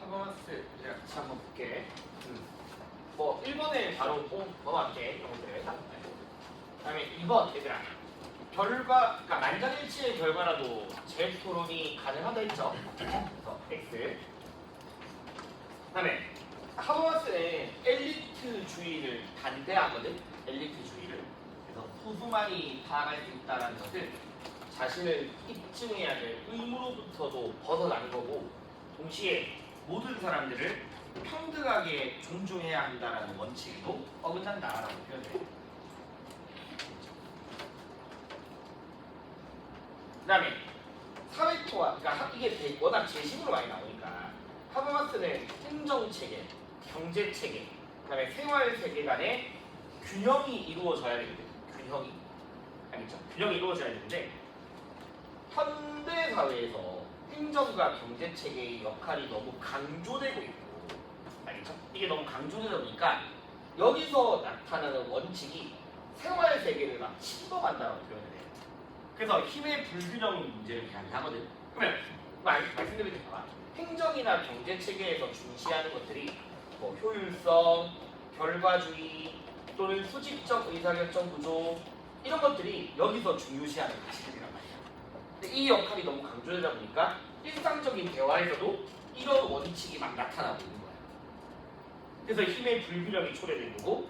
퍼포먼스 내가 같이 한번 볼게. 뭐 1번에 바로 넘어갈게. 이것들. 그다음에 2번 얘들아. 그러니까 만장일치의 결과라도 제일 토론이 가능하다 했죠. 그래서 X. 그다음에 하버마스는 엘리트주의를 반대하거든. 엘리트주의를. 그래서 소수만이 파악할 수 있다는 것은 자신을 입증해야 될 의무로부터도 벗어나는 거고, 동시에 모든 사람들을 평등하게 존중해야 한다는 원칙도 어긋난다라고 표현해요. 그 다음에 사회토와, 그러니까 이게 워낙 재심으로 많이 나오니까 하버마스는 행정체계, 경제체계, 그 다음에 생활세계 간의 균형이 이루어져야 되거든요. 균형이. 알겠죠? 균형이 이루어져야 되는데 현대 사회에서 행정과 경제체계의 역할이 너무 강조되고 있고, 알겠죠? 이게 너무 강조되다 보니까 여기서 나타나는 원칙이 생활세계를 막 침범한다고 표현을 해요. 그래서 힘의 불균형 문제를 이야기하거든. 그러면 말씀드릴 때 봐봐. 행정이나 경제체계에서 중시하는 것들이 뭐 효율성, 결과주의 또는 수직적 의사결정 구조, 이런 것들이 여기서 중요시하는 가치들이란 말이야. 근데 이 역할이 너무 강조되다 보니까 일상적인 대화에서도 이런 원칙이 막 나타나고 있는 거야. 그래서 힘의 불균형이 초래된 거고,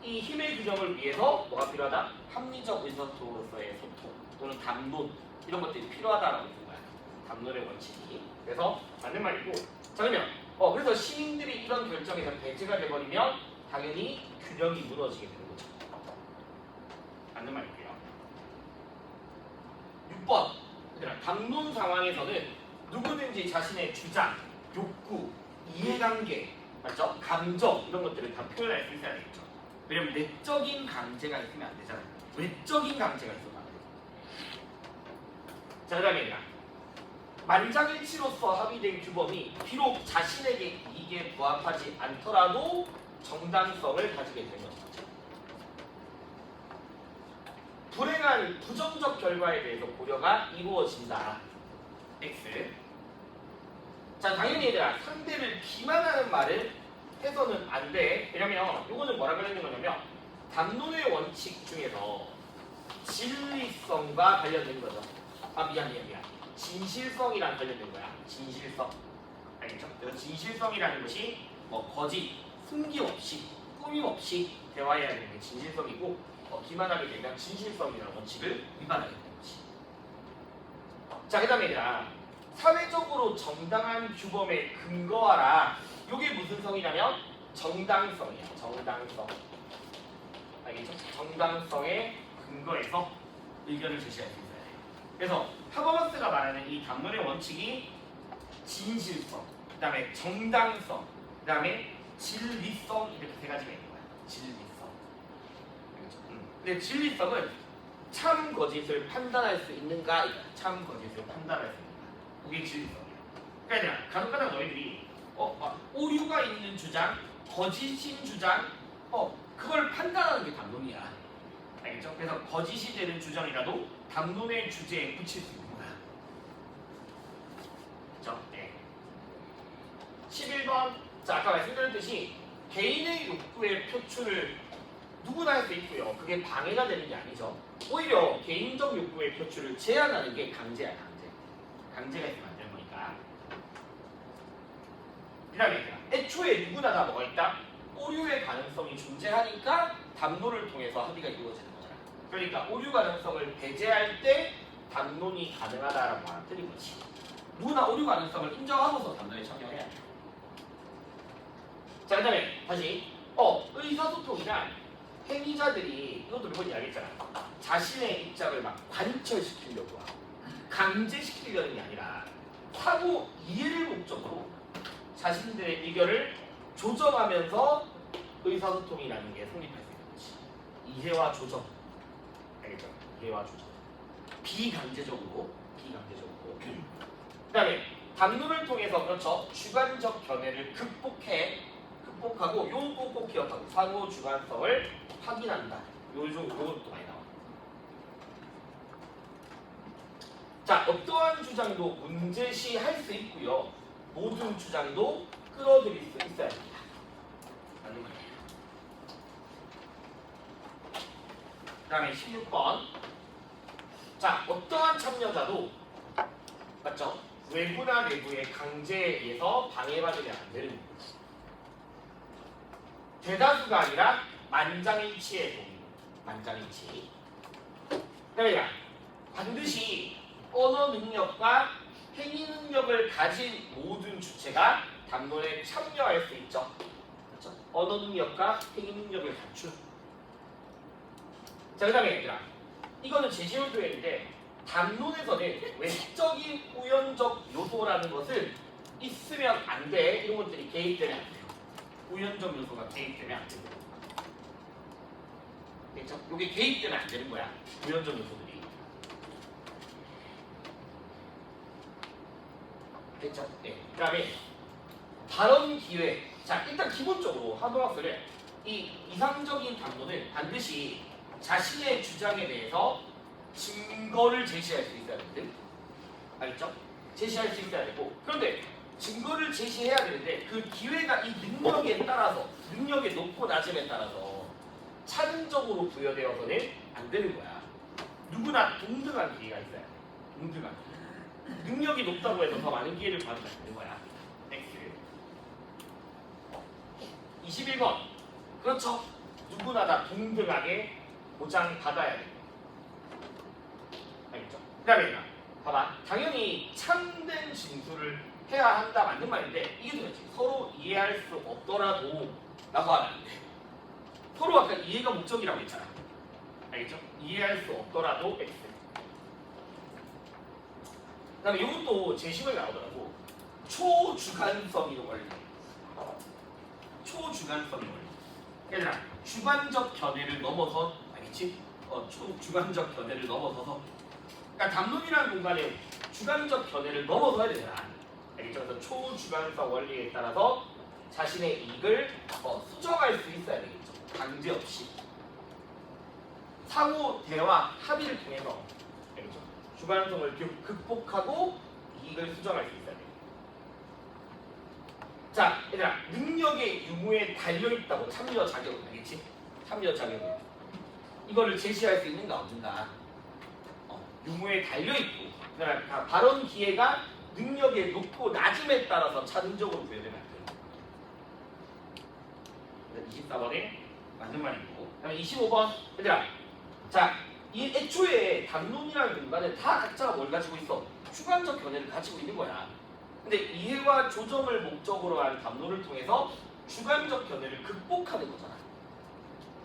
이 힘의 균형을 위해서 뭐가 필요하다? 합리적 의사소통으로서의 소통 또는 담론, 이런 것들이 필요하다라고 있는 거야. 담론의 원칙이. 그래서 맞는 말이고, 자 그러면 그래서 시민들이 이런 결정에서 배제가 돼버리면 당연히 균형이 무너지게 되는 거죠. 맞는 말이고요. 6번, 담론 상황에서는 누구든지 자신의 주장, 욕구, 이해관계, 맞죠? 감정, 이런 것들을 다 표현할 수 있어야 되겠죠. 왜냐면 내적인 강제가 있으면 안 되잖아요. 외적인 강제가 있으면 안 돼요. 자, 그 다음에 만장일치로서 합의된 규범이 비록 자신에게 이익에 부합하지 않더라도 정당성을 가지게 되는 거죠. 불행한 부정적 결과에 대해서 고려가 이루어진다. X. 자, 당연히 얘들아, 상대를 기만하는 말을 해서는 안 돼. 왜냐면 이거는 뭐라고 하는 거냐면 담론의 원칙 중에서 진리성과 관련된 거죠. 미안. 진실성이랑 관련된 거야. 진실성. 알겠죠? 그래서 진실성이라는 것이 뭐 거짓, 숨김없이, 꾸밈없이 대화해야 되는 게 진실성이고, 기만하게 되면 진실성이라는 원칙을 위반하게 되는 거지. 자, 그 다음에 얘들아, 사회적으로 정당한 규범에 근거하라. 이게 무슨 성이냐면 정당성이야. 정당성. 알겠죠? 정당성에 근거해서 의견을 제시할 수 있어야 돼. 그래서 하버마스가 말하는 이 담론의 원칙이 진실성, 그 다음에 정당성, 그 다음에 진리성, 이렇게 세 가지가 있는 거야. 진리성. 알겠죠? 근데 진리성은 참 거짓을 판단할 수 있는가? 참 거짓을 판단할 수 있는가? 그게 진리성이야. 그러니까 간혹가다 너희들이 오류가 있는 주장, 거짓인 주장, 그걸 판단하는 게 담론이야. 알겠죠? 그래서 거짓이 되는 주장이라도 담론의 주제에 붙일 수 있는 거야. 그렇죠? 네. 11번. 자, 아까 말씀드렸듯이 개인의 욕구의 표출을 누구나 할 수 있고요. 그게 방해가 되는 게 아니죠. 오히려 개인적 욕구의 표출을 제한하는 게 강제야, 강제. 강제가 있으면 안 되는 거니까. 그 다음에 애초에 누구나 다 뭐가 있다? 오류의 가능성이 존재하니까 담론을 통해서 합의가 이루어지는 거잖아. 그러니까 오류 가능성을 배제할 때 담론이 가능하다라고 말씀드린 거지. 누구나 오류 가능성을 인정하고서 담론에 참여해야 돼. 자, 그 다음에 다시 의사소통이란 행위자들이 이것도 몇 번 이야기했잖아. 자신의 입장을 막 관철시키려고 하고 강제시키려는 게 아니라 사고 이해를 목적으로 자신들의 의견을 조정하면서 의사소통이라는 게 성립할 수 있는 거지. 이해와 조정. 알겠죠? 이해와 조정. 비강제적으로. 그 다음에 담론을 통해서 그렇죠. 주관적 견해를 극복하고 요거 꼭 기억하고 상호 주관성을 확인한다. 요것도 많이 나와. 자, 어떠한 주장도 문제시 할 수 있고요. 모든 주장도 끌어들일 수 있어야 됩니다. 맞는 거예요. 그 다음에 16번. 자, 어떠한 참여자도 맞죠? 외부나 내부의 강제에 의해서 방해받으면 안 되는 거지. 대다수가 아니라 만장일치의 동의. 만장일치. 그러니까 반드시 언어 능력과 행위 능력을 가진 모든 주체가 담론에 참여할 수 있죠. 그렇죠? 언어 능력과 행위 능력을 갖춘. 자, 그 다음에 얘들아, 이거는 제시어 표현인데 담론에서는 외적인 우연적 요소라는 것을 있으면 안 돼. 이런 것들이 개입되면 안 돼요. 우연적 요소가 개입되면 안 돼요. 그렇죠? 이게 개입되면 안 되는 거야. 우연적 요소들이. 됐죠? 네. 그 다음에 발언 기회. 자, 일단 기본적으로 하버마스는 이 이상적인 담론은 반드시 자신의 주장에 대해서 증거를 제시할 수 있어야 되거든. 알겠죠? 제시할 수 있어야 되고, 그런데 증거를 제시해야 되는데 그 기회가 이 능력에 따라서, 능력의 높고 낮음에 따라서 차등적으로 부여되어서는 안 되는 거야. 누구나 동등한 기회가 있어야 돼. 동등한 기회. 능력이 높다고 해서 더 많은 기회를 받으면 안 되는 거야. X. 21번. 그렇죠. 누구나 다 동등하게 보장받아야 돼. 알겠죠? 그 다음에 봐봐. 당연히 참된 진술을 해야 한다 맞는 말인데 이게 도대체 서로 이해할 수 없더라도 라고 하면 안 돼. 서로 아까 이해가 목적이라고 했잖아. 알겠죠? 이해할 수 없더라도 X. 그 다음에 이것도 제시문에 나오더라고. 초주관성이라고 원리. 초주관성이 원리. 얘들아, 주관적 견해를 넘어서, 알겠지? 주관적 견해를 넘어서서. 그러니까 담론이라는 공간에 주관적 견해를 넘어서야 되잖아. 알겠죠? 그래서 초주관성 원리에 따라서 자신의 이익을 수정할 수 있어야 되겠죠. 강제 없이. 상호 대화 합의를 통해서, 알겠죠? 주관성을 극복하고 이익을 수정할 수 있어야 돼요. 자, 얘들아, 능력의 유무에 달려있다고 참여 자격은 알겠지? 참여 자격은 이거를 제시할 수 있는가 없는가. 유무에 달려있고, 그다음에 발언 기회가 능력의 높고 낮음에 따라서 차등적으로 부여되면 안 돼요. 24번에 맞는 말이고, 그다음에 25번 얘들아, 자, 이 애초에 담론이라는 근간은 다 각자가 뭘 가지고 있어? 주관적 견해를 가지고 있는 거야. 근데 이해와 조정을 목적으로 한 담론을 통해서 주관적 견해를 극복하는 거잖아.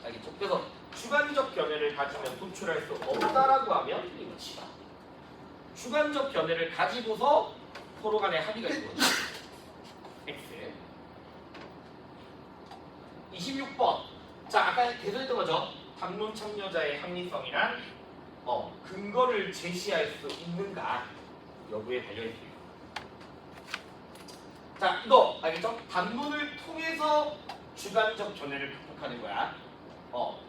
알겠죠? 그래서 주관적 견해를 가지면 도출할 수 없다라고 하면 이거지. 주관적 견해를 가지고서 서로 간에 합의가 이루어져. X. 26번. 자, 아까 계속 했던 거죠. 담론 참여자의 합리성이란 근거를 제시할 수 있는가 여부에 달려있습니다. 자, 이거 알겠죠? 담론을 통해서 주관적 견해를 극복하는 거야.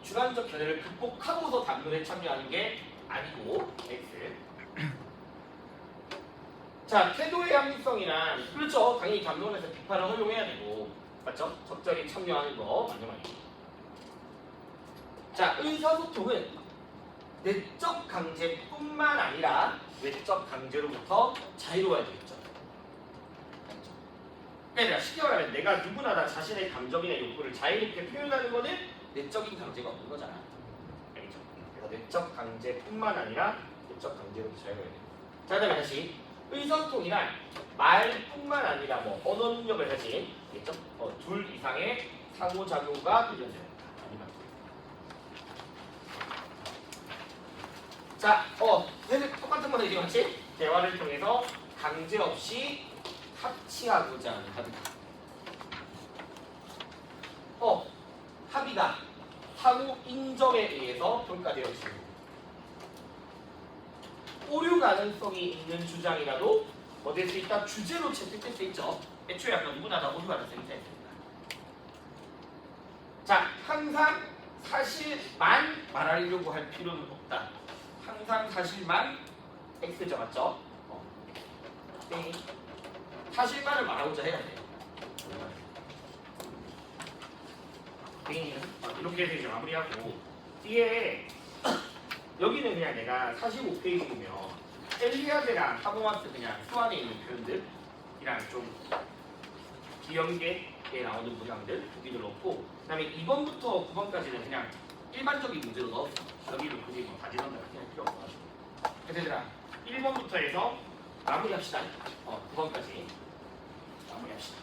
주관적 견해를 극복하고서 담론에 참여하는 게 아니고 X. 자, 태도의 합리성이란 그렇죠. 당연히 담론에서 비판을 허용해야 되고 맞죠? 적절히 참여하는 거 맞는 말이에요. 자, 의사소통은 내적 강제뿐만 아니라 외적 강제로부터 자유로워야 되겠죠. 알겠죠? 그러니까 쉽게 말하면 내가 누구나 다 자신의 감정이나 욕구를 자유롭게 표현하는 거는 내적인 강제가 없는 거잖아. 알겠죠? 그래서 내적 강제뿐만 아니라 외적 강제로부터 자유로워야 돼요. 자, 그다음에 다시 의사소통이란 말뿐만 아니라 언어 능력을 가진 둘 이상의 상호작용과 구현돼요. 자, 똑같은 거는 이제 같이 대화를 통해서 강제 없이 합치하고자 하는 합의다. 합의가 상호 인정에 의해서 평가되어지고 오류 가능성이 있는 주장이라도 될 수 있다. 주제로 채택될 수 있죠. 애초에 약간 누구나 다 오류 가능성이 있습니다. 자, 항상 사실만 말하려고 할 필요는 없다. 항상 사실만 X죠, 맞죠? 땡이 사실만을 말하고자 해야 돼. 땡이는 이렇게 해서 이제 마무리하고 뒤에 여기는 그냥 내가 45페이지면 엘리아드랑 하버마스 그냥 수안에 있는 표현들이랑 좀 비연계에 나오는 문항들 보기를 넣고 그다음에 2번부터 9번까지는 그냥 일반적인 문제로 넣었어. 여기를 굳이 다 지난다 그렇게 할 필요 없어가지고. 그래서 얘들아 1번부터 해서 마무리합시다. 9번까지 마무리합시다.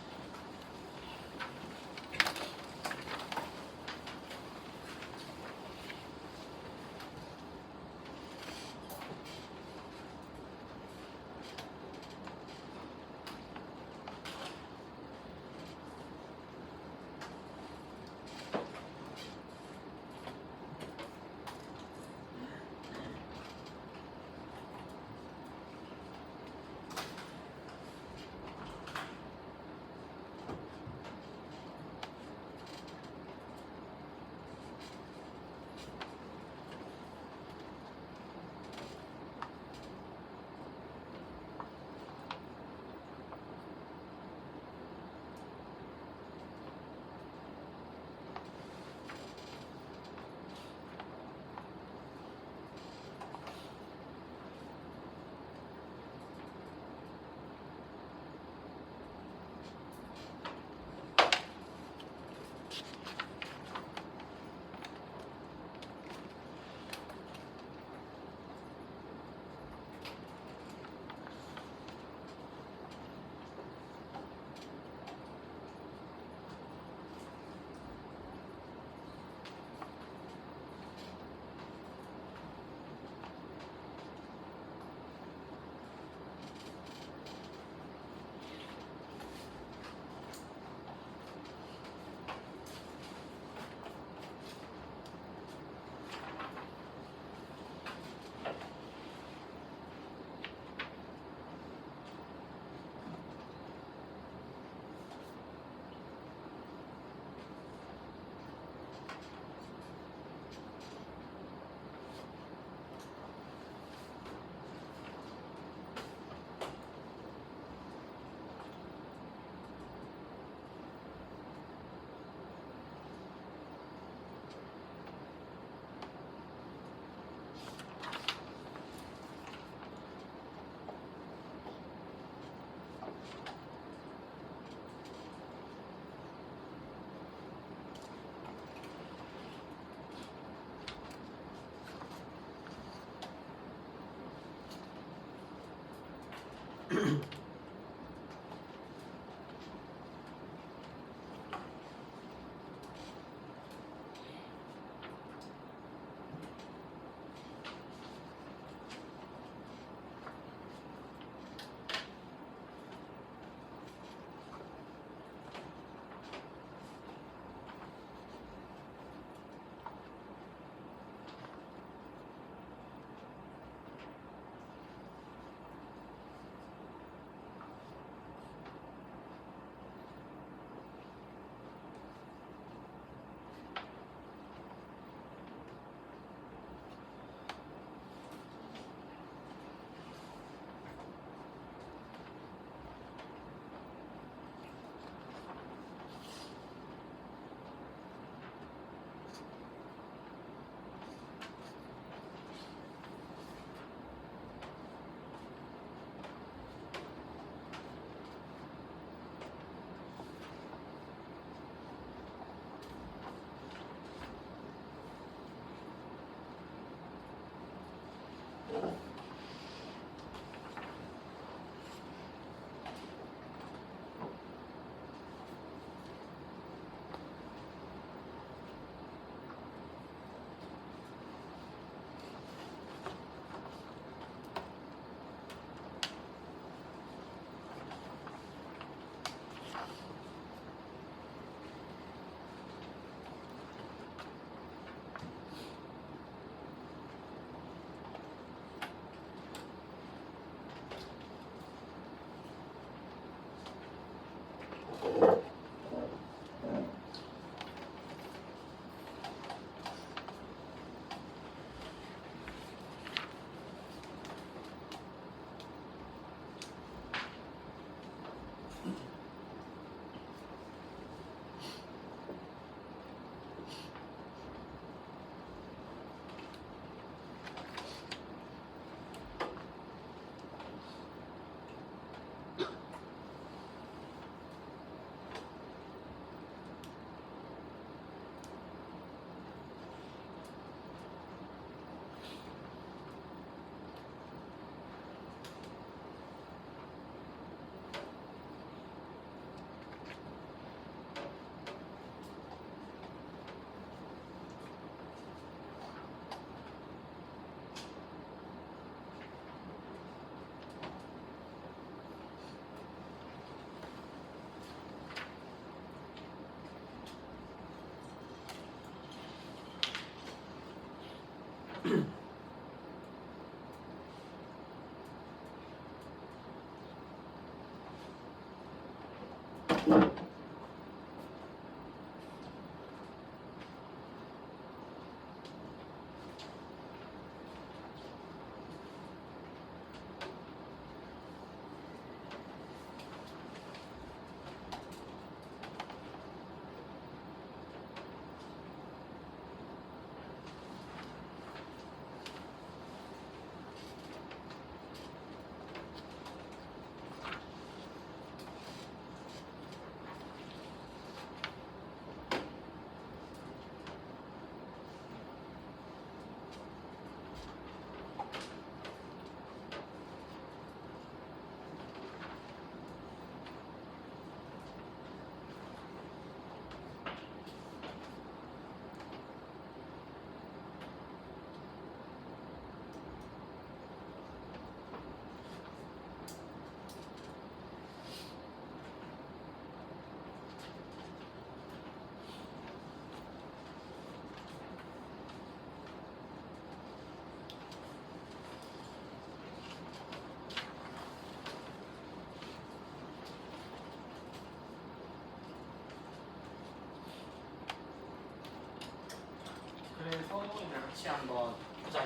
그래서 이제 같이 한번 보자.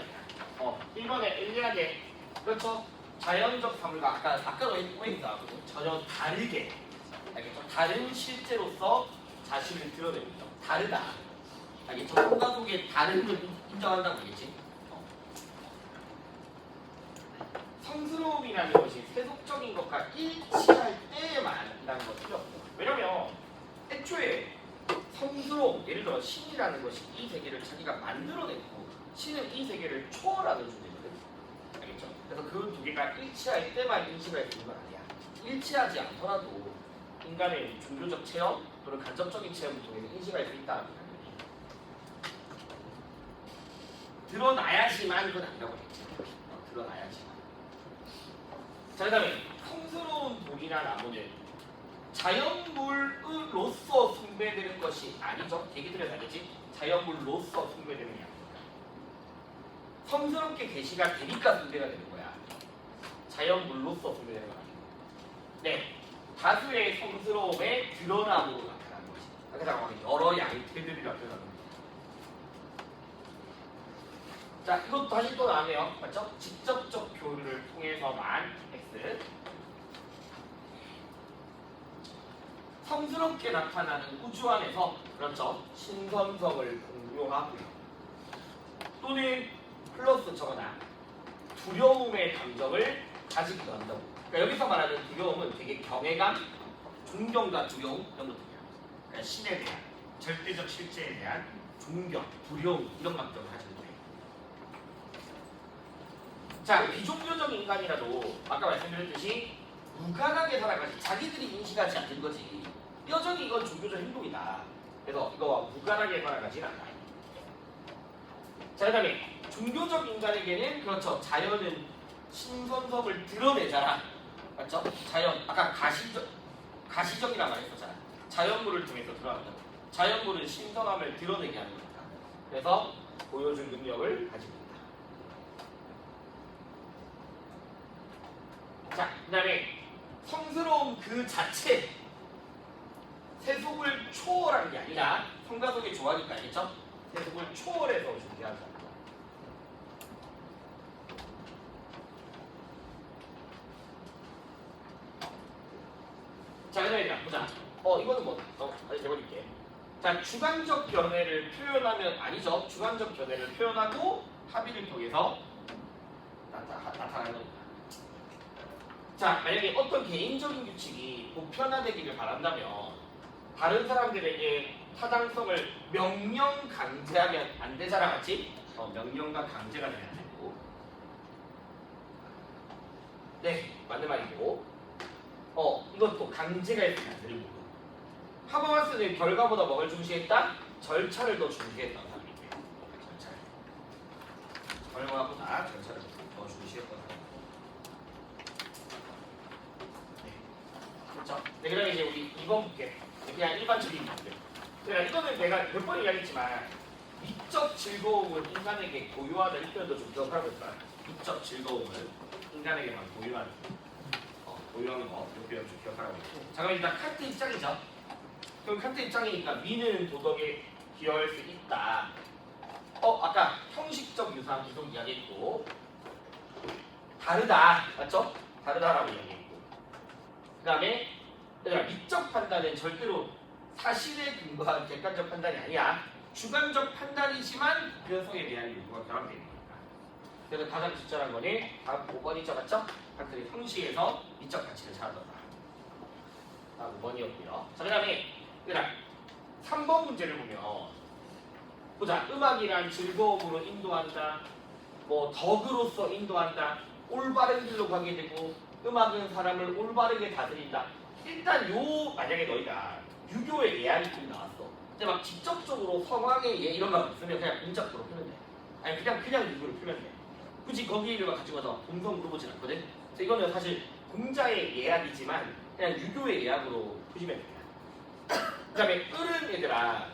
1번에 일리하게 그렇죠. 자연적 사물과 아까 왜 나왔거든. 전혀 다르게 알겠죠? 다른 실제로서 자신을 드러내죠. 다르다. 알겠죠? 혼과 속에 다른 걸 인정한다고 알겠지? 성스러움이라는 것이 세속적인 것과 일치할 때만이라는 거 필요 없고. 왜냐면 애초에 성스러움, 예를 들어 신이라는 것이 이 세계를 자기가 만들어냈고 신은 이 세계를 초월하는 존재거든. 알겠죠? 그래서 그 두 개가 일치할 때만 인식할 수 있는 건 아니야. 일치하지 않더라도 인간의 종교적 체험 또는 간접적인 체험을 통해서 인식할 수 있다는 거야. 드러나야지만 그건 아니라고 했지. 드러나야지만. 자, 그 다음에 성스러운 돌이나 나무는 자연물로서 숭배되는 것이 아니죠. 얘기 들어서 알겠지? 자연물로서 숭배되는 게 아닙니다. 성스럽게 계시가 되니까 숭배가 되는 거야. 자연물로서 숭배되는 건 아니고. 네, 다수의 성스러움의 드러남으로 나타나는 것이. 그래서 여러 양태들이라 표현하는 거예요. 자, 이것도 다시 또 나왔네요. 맞죠? 직접적 교류를 통해서만 X. 성스럽게 나타나는 우주 안에서 그렇죠. 신선성을 공유하고요. 또는 플러스 적어놔. 두려움의 감정을 가지기도 한다고. 그러니까 여기서 말하는 두려움은 되게 경외감, 존경과 두려움 이런 것들이야. 그러니까 신에 대한, 절대적 실제에 대한 존경, 두려움 이런 감정을 가지고 돼. 자, 비종교적 인간이라도 아까 말씀드렸듯이 무관하게 살아가지 자기들이 인식하지 않는 거지. 여전히 이건 종교적 행동이다. 그래서 이거와 무관하게 살아가진 않아. 자, 그 다음에 종교적 인간에게는 그렇죠. 자연은 신선성을 드러내잖아. 맞죠? 자연, 아까 가시적이라 말했었잖아. 자연물을 통해서 드러난다고. 자연물은 신선함을 드러내게 하는 거니까. 그래서 보여줄 능력을 가지고 있다. 자, 그 다음에 성스러움 그 자체 세속을 초월한 게 아니라 성가속이 좋아하니까 알겠죠? 세속을 초월해서 존재하지 않는다. 자, 그다음에 보자. 이거는 뭐 다시 해버릴게. 자, 주관적 견해를 표현하면 아니죠. 주관적 견해를 표현하고 합의를 통해서 나타나는 겁니다. 자, 만약에 어떤 개인적인 규칙이 보편화되기를 바란다면 다른 사람들에게 타당성을 명령 강제하면 안 되잖아, 맞지? 명령과 강제가 돼야 되고. 네, 맞는 말이고. 이것도 강제가 있으면 안 되는 거고. 하버마스는 결과보다 뭘 중시했다? 절차를 더 중시했던 사람이에요. 절차를. 결과보다 절차를 더 중시했던 사람. 네. 그렇죠? 네, 그럼 이제 우리 2번 볼게. 그냥 일반적인 문제. 그러니까 이거는 내가 몇 번 이야기했지만 미적 즐거움은 인간에게 고유하다 이 표현도 좀 기억하고 있어요. 미적 즐거움은 인간에게만 고유하는 거, 이 표현 좀 기억하라고 있고. 자, 그럼 일단 칸트 입장이죠. 그럼 칸트 입장이니까 미는 도덕에 기여할 수 있다. 아까 형식적 유사한 계속 이야기했고 다르다, 맞죠? 다르다라고 이야기했고. 그 다음에 얘들아, 미적 판단은 절대로 사실에 근거한 객관적 판단이 아니야. 주관적 판단이지만 변성에 대한 요구가 결합되어 있는 거니까. 그래서 가장 적절한 거는 다음 5번이죠, 맞죠? 칸트의 형식에서 미적 가치를 찾아더라. 다음 5번이었고요. 자, 그 다음에 3번 문제를 보면 보자. 음악이란 즐거움으로 인도한다. 뭐 덕으로서 인도한다. 올바른 길로 가게 되고 음악은 사람을 올바르게 다스린다. 일단 만약에 너희가 유교의 예안이 나왔어. 근데 막 직접적으로 성황의 예 이런 말 없으면 그냥 문짝으로 표현돼. 아니 그냥 유교로 표현돼. 굳이 거기를 가지고 와서 동성 물어보진 않거든. 그래서 이거는 사실 공자의 예약이지만 그냥 유교의 예약으로 보시면 됩니다. 그 다음에 을은 얘들아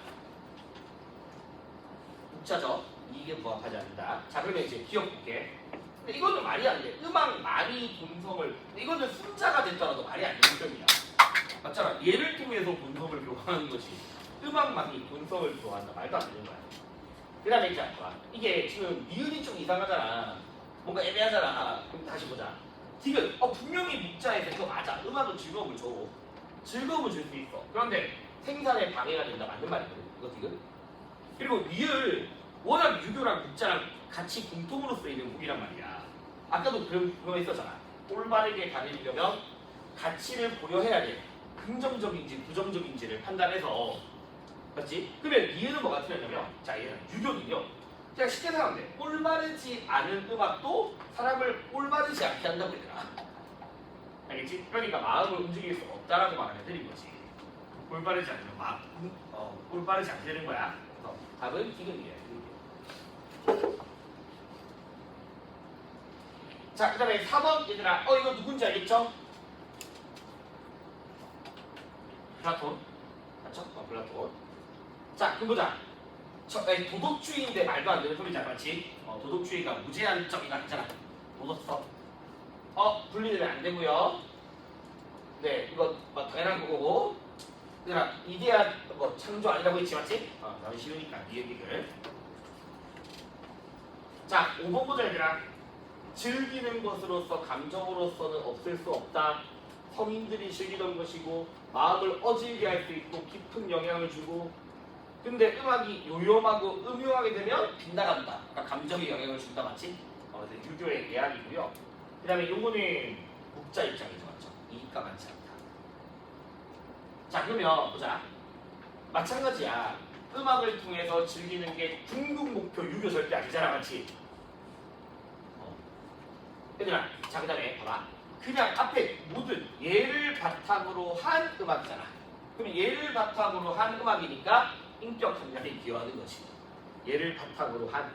묵자죠. 이게 부합하지 않는다. 자, 그러면 이제 기억 볼게. 근데 이거는 말이 안 돼. 음악만이 본성을, 이거는 순자가 됐더라도 말이 안 되는 표현이야. 맞잖아. 얘를 통해서 본성을 교환하는 거지. 음악만이 본성을 교환한다. 말도 안 되는 거야. 그 다음에 이제 이게 지금 미은이 좀 이상하잖아. 뭔가 애매하잖아. 그럼 다시 보자. 디귿. 분명히 묵자에서 이거 맞아. 음악은 즐거움을 줘. 즐거움을 줄 수 있어. 그런데 생산에 방해가 된다. 맞는 말이거든. 이거 디귿. 그리고 미을 워낙 유교랑 묵자랑 같이 공통으로 쓰이는 국이란 말이야. 아까도 그런 거 있었잖아. 올바르게 다니려면 가치를 고려해야 돼. 긍정적인지 부정적인지를 판단해서. 맞지? 그러면 이해는 뭐가 틀렸냐면, 자, 얘는 유교는요. 그냥 쉽게 생각하면 돼. 올바르지 않은 음악도 사람을 올바르지 않게 한다고 얘들아. 알겠지? 그러니까 마음을 움직일 수 없다라고 말을 해드린 거지. 올바르지 않으면 올바르지 않게 되는 거야. 그래서 답은 디귿이에요. 자, 그 다음에 4번 얘들아. 이거 누군지 알겠죠? 플라톤. 맞죠? 플라톤. 자, 그럼 보자. 도덕주의인데 말도 안 되는 소리잖아, 맞지? 도덕주의가 무제한적이다 했잖아. 도덕성. 분리되면 안 되고요. 네, 이거 당연한 거고. 얘들아, 이데아 창조 아니라고 했지, 맞지? 나는 쉬우니까 이 얘기를. 자, 5번 보자, 얘들아. 즐기는 것으로서 감정으로서는 없을 수 없다. 성인들이 즐기던 것이고 마음을 어질게 할 수 있고 깊은 영향을 주고, 근데 음악이 요염하고 음흉하게 되면 빗나간다. 그러니까 감정에 영향을 준다, 맞지? 그래서 유교의 예약이고요. 그 다음에 요거는 목자 입장이죠, 맞죠? 이익과 많지 않다. 자, 그러면 보자. 마찬가지야. 음악을 통해서 즐기는 게 궁극 목표 유교 절대 아니잖아, 맞지? 얘들아, 자, 그 다음에 봐봐. 그냥 앞에 모든 예를 바탕으로 한 음악이잖아. 그럼 예를 바탕으로 한 음악이니까 인격 함량에 기여하는 거지. 예를 바탕으로 한.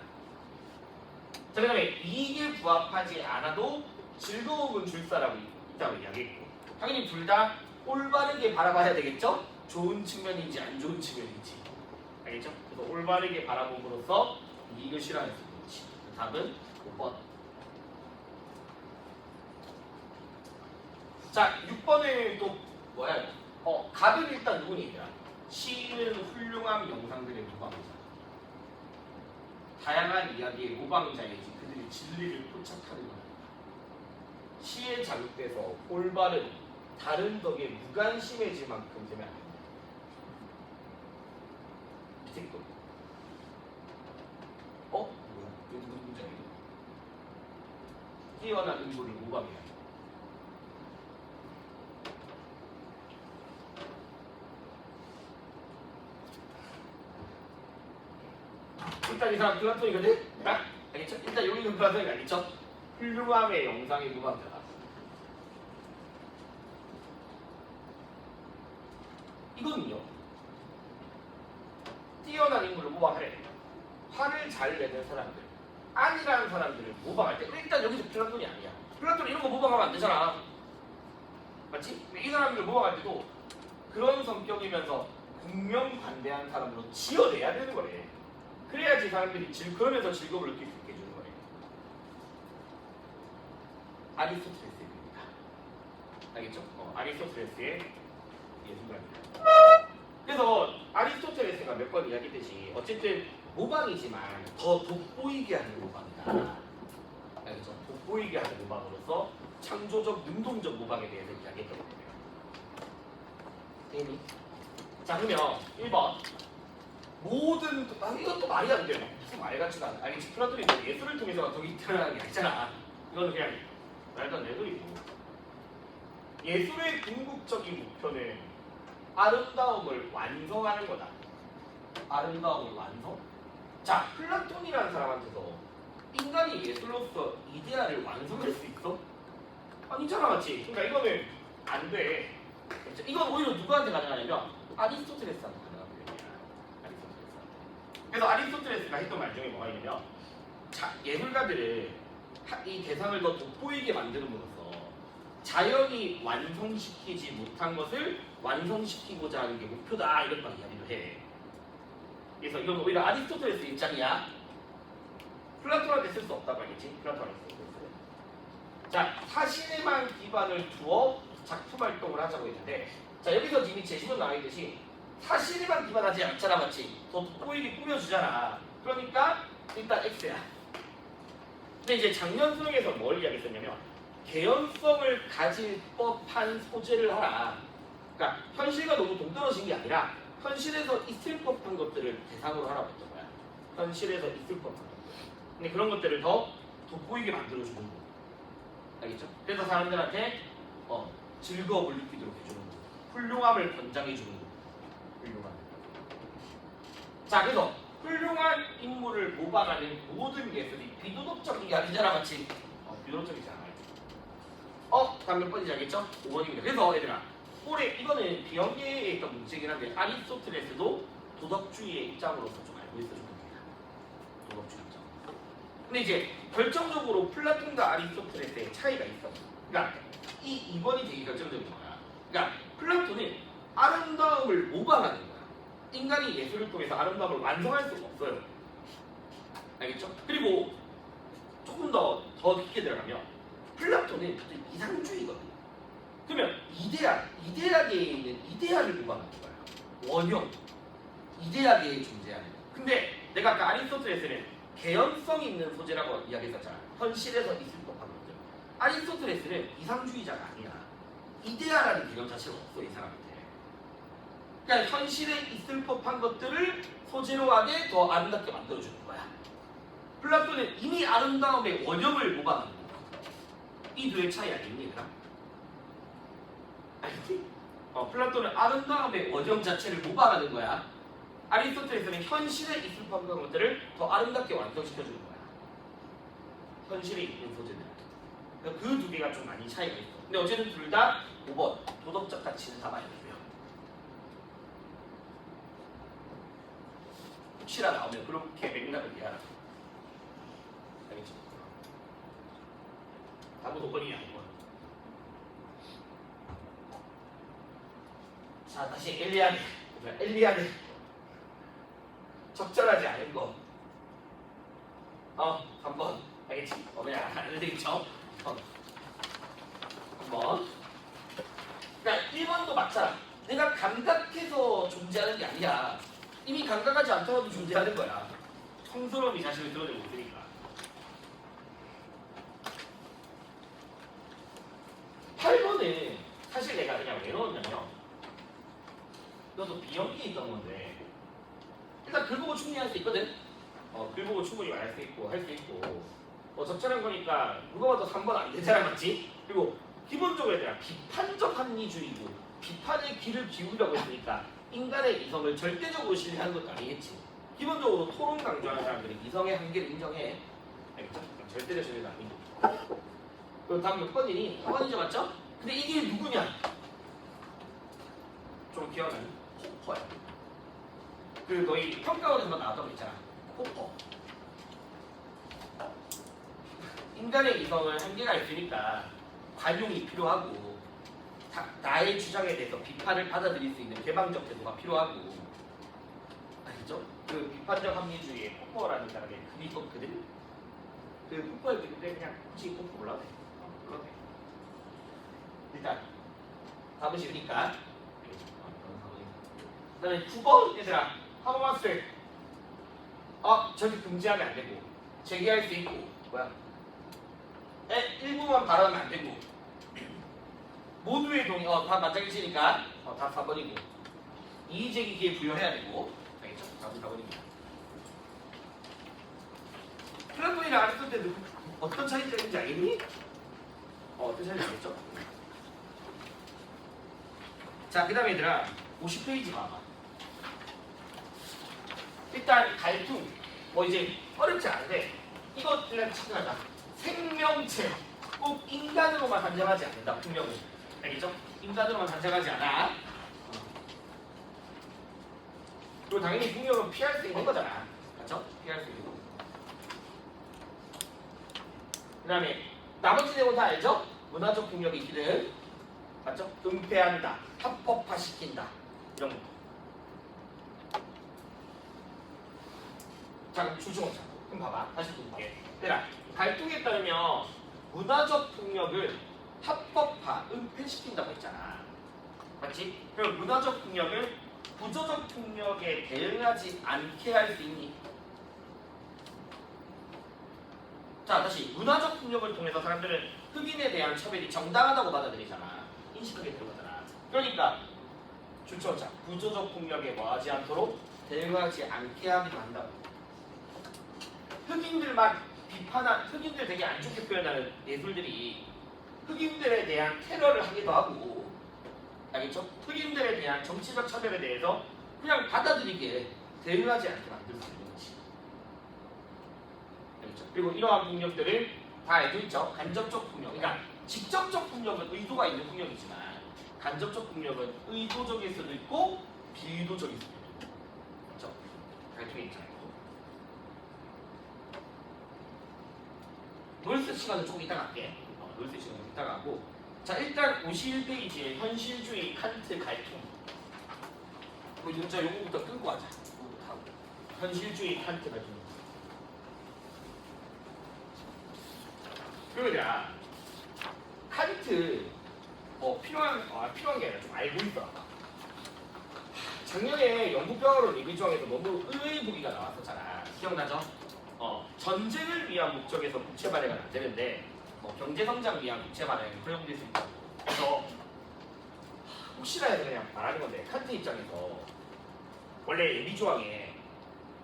자, 그 다음에 이익에 부합하지 않아도 즐거움은 줄 사람이 있다고 이야기했고, 당연히 둘 다 올바르게 바라봐야 되겠죠? 좋은 측면인지 안 좋은 측면인지. 알겠죠? 그래서 올바르게 바라봄으로써 이익을 실현할 수 있는 거지. 답은 5번. 자, 6번은 또 뭐야? 갑은 일단 누구니까? 시인은 훌륭한 영상들의 모방자. 다양한 이야기의 모방자이지 그들이 진리를 포착하는 거야. 시에 자극돼서 올바른 다른 덕에 무관심해질 만큼 되면 안 된다. 밑에 거. 뭐야? 이거 무슨 문장이야? 뛰어난 음보를 모방해야. 일단 이 사람 플라톤이거든? 알겠죠? 일단 여기는 플라톤이 알겠죠? 훌륭함의 영상의 무방자다. 이거는요, 뛰어난 인물을 모방하래. 화를 잘 내는 사람들, 아니라는 사람들을 모방할 때 일단 여기서 플라톤이 아니야. 플라톤 이런 거 모방하면 안 되잖아, 맞지? 이 사람들 모방할 때도 그런 성격이면서 국명반대한 사람으로 지어내야 되는 거래. 그래야지 사람들이 그러면서 즐거움을 느낄 수 있게 해주는 거예요. 아리스토텔레스입니다. 알겠죠? 아리스토텔레스의 예술가입니다. 그래서 아리스토텔레스가 몇 번 이야기했듯이 어쨌든 모방이지만 더 돋보이게 하는 모방이다. 알겠죠? 돋보이게 하는 모방으로서 창조적, 능동적 모방에 대해서 이야기했던 거예요. 자, 그러면 1번. 모든 이것도 말이 안 돼. 무슨 말 같지가 않아. 아니, 플라톤이 예술을 통해서 덕이 드러나는 게 아니잖아. 이거는 그냥 말도 안 되는 소리고. 예술의 궁극적인 목표는 아름다움을 완성하는 거다. 아름다움을 완성? 자, 플라톤이라는 사람한테서 인간이 예술로서 이데아를 완성할 수 있어? 아니잖아, 맞지? 그러니까 이거는 안 돼. 이건 오히려 누구한테 가능하냐면 아리스토텔레스한테 가능한 표현이야. 그래서 아리스토텔레스가 했던 말 중에 뭐가 있냐면, 자, 예술가들은 이 대상을 더 돋보이게 만드는으로써 자연이 완성시키지 못한 것을 완성시키고자 하는 게 목표다, 이런 말 이야기를 해. 그래서 이건 오히려 아리스토텔레스 입장이야. 플라톤한테 쓸 수 없다고 하겠지. 플라톤한테 쓸 수 없어. 자, 사실에만 기반을 두어 작품 활동을 하자고 했는데, 자, 여기서 이미 제시도 나와 있듯이 사실에만 기반하지 않잖아, 맞지? 더 돋보이게 꾸며주잖아. 그러니까 일단 X야. 근데 이제 작년 수능에서 뭘 이야기했었냐면, 개연성을 가질 법한 소재를 하라. 그러니까 현실과 너무 동떨어진 게 아니라 현실에서 있을 법한 것들을 대상으로 하라고 했던 거야. 현실에서 있을 법한 것들. 근데 그런 것들을 더 돋보이게 만들어주는 거. 알겠죠? 그래서 사람들한테 즐거움을 느끼도록 해주는 거. 훌륭함을 권장해주는 거. 훌륭함. 자, 그래서 훌륭한 인물을 모방하는 모든 예술이 비도덕적인 게 아니잖아, 맞지? 비도덕적이지 않아요. 다음 몇 번인지 알겠죠? 5번입니다. 그래서 얘들아, 올해 이거는 비영계에 있던 문제긴 한데 아리스토텔레스도 도덕주의의 입장으로서 좀 알고 있어주면 됩니다. 도덕주의 입장. 근데 이제 결정적으로 플라톤과 아리스토텔레스의 차이가 있어. 그러니까 이 2번이 되게 결정적인 거야. 그러니까 플라톤은 아름다움을 모방하는 거야. 인간이 예술을 통해서 아름다움을 완성할 수가 없어요. 알겠죠? 그리고 조금 더 깊게 들어가면 플라톤은 이상주의거든. 그러면 이데아계에 있는 이데아를 모방하는 거야. 원형, 이데아계에 존재하는. 근데 내가 아까 아리스토텔레스는 개연성 있는 소재라고 이야기했었잖아. 현실에서 있을 법한 것들. 아리스토텔레스는 이상주의자가 아니야. 이데아라는 개념 자체가 없어, 이 사람한테. 그러니까 현실에 있을 법한 것들을 소재로 하되 더 아름답게 만들어주는 거야. 플라톤은 이미 아름다움의 원형을 모방하는 거야. 이 둘의 차이 아니니, 얘들아? 알겠지? 플라톤은 아름다움의 원형 자체를 모방하는 거야. 아리스토텔레스는 현실에 있을 법한 것들을 더 아름답게 완성시켜주는 거야. 현실에 있는 소재들. 그러니까 그 두 개가 좀 많이 차이가 있어. 근데 어쨌든 둘 다 5번 도덕적 가치는 담아야 되고요. 혹시나 나오면 그렇게 맥락을 이해하라. 알겠죠? 다음 5번이야, 5번. 자, 다시 엘리아드. 적절하지 않은 거. 3번. 알겠지? 그냥 안 되겠죠? 3번. 그러니까 1번도 맞잖아. 내가 감각해서 존재하는 게 아니야. 이미 감각하지 않더라도 존재하는 거야. 성스러움이 자신을 드러내고 있으니까. 8번은 사실 내가 그냥 왜 넣었냐면 너도 비연기에 있던 건데 일단 글 보고 충분히 할 수 있거든? 글 보고 충분히 말할 수 있고 할 수 있고 적절한 거니까 누가 봐도 3번 안 되잖아, 맞지? 그리고 기본적으로 얘들아 비판적 합리주의고 비판의 귀를 기울이라고 했으니까 인간의 이성을 절대적으로 신뢰하는 것도 아니겠지. 기본적으로 토론 강조하는 사람들이 이성의 한계를 인정해. 알겠죠? 절대적 신뢰가 아니고. 그럼 다음 몇 번이니? 4번이죠, 맞죠? 근데 이게 누구냐? 좀 기억나니? 호퍼야. 그 너희 평가원에서 나왔던 거 있잖아. 호퍼. 인간의 이성은 한계가 있으니까 관용이 필요하고 나의 주장에 대해서 비판을 받아들일 수 있는 개방적 태도가 필요하고, 알겠죠? 그 비판적 합리주의의 포퍼라는 사람의 글이 있거든. 그 포퍼의 글인데 그냥 굳이 포퍼 몰라도 돼. 몰라도 돼. 일단 답은 쉬우니까. 그다음에 9번 얘들아 하버마스. 저기 금지하면 안 되고 제기할 수 있고 뭐야? 일부만 발언하면 안 되고 모두의 동의. 다 맞장이시니까 다 4번이고 이의제기 기회 부여해야 되고. 알겠죠? 답은 4번입니다. 플라톤이랑 아리스토텔레스 어떤 차이점이 있는지 알겠니? 어떤 차이점이 있겠죠? 자, 그 다음에 얘들아 50페이지 봐봐. 일단 갈등 이제 어렵지 않은데 이거 그냥 착각하자. 생명체 꼭 인간으로만 단정하지 않는다. 분명히 알겠죠? 인간으로만 단정하지 않아. 그리고 당연히 폭력은 피할 수 있는 거잖아. 맞죠? 피할 수 있는 거. 그 다음에 나머지 내용 다 알죠? 문화적 폭력이 있기는 맞죠? 은폐한다, 합법화시킨다 이런 거. 자, 그럼 주중원자. 그럼 봐봐. 다시 또 볼게. 얘들아, 갈등에 따르면 문화적 폭력을 합법화, 은폐시킨다고 했잖아. 맞지? 그럼 문화적 폭력을 부조적 폭력에 대응하지 않게 할 수 있니? 자, 다시 문화적 폭력을 통해서 사람들은 흑인에 대한 처벌이 정당하다고 받아들이잖아. 인식하게 들어가잖아. 그러니까 주초자 부조적 폭력에 뭐하지 않도록 대응하지 않게 하기도 한다고. 흑인들만 비판한, 흑인들 되게 안 좋게 표현하는 예술들이 흑인들에 대한 테러를 하기도 하고, 알겠죠? 흑인들에 대한 정치적 차별에 대해서 그냥 받아들이게 대응하지 않게 만들 수 있는 것이. 그렇죠? 그리고 이러한 폭력들을 다 알고 있죠. 간접적 폭력. 그러니까 직접적 폭력은 의도가 있는 폭력이지만 간접적 폭력은 의도적일 수도 있고 비의도적일 수도 있고. 그렇죠? 갈등의 입장이고. 놀스 시간은 조금 이따가 할게. 놀스 시간은 이따가 하고. 자, 일단 51페이지에 현실주의 칸트 갈등. 우리 진짜 요거부터 끊고 하자. 요거부터 하고. 현실주의 칸트 갈등. 그러자 칸트 필요한 게 아니라 좀 알고 있어. 작년에 영국평화론 예비조항에서 너무 의외의 보기가 나왔었잖아. 기억나죠? 전쟁을 위한 목적에서 국채 발행은 안 되는데 경제성장 위한 국채 발행은 허용될 수 있다. 그래서 혹시나 해서 그냥 말하는 건데 칸트 입장에서 원래 예비조항에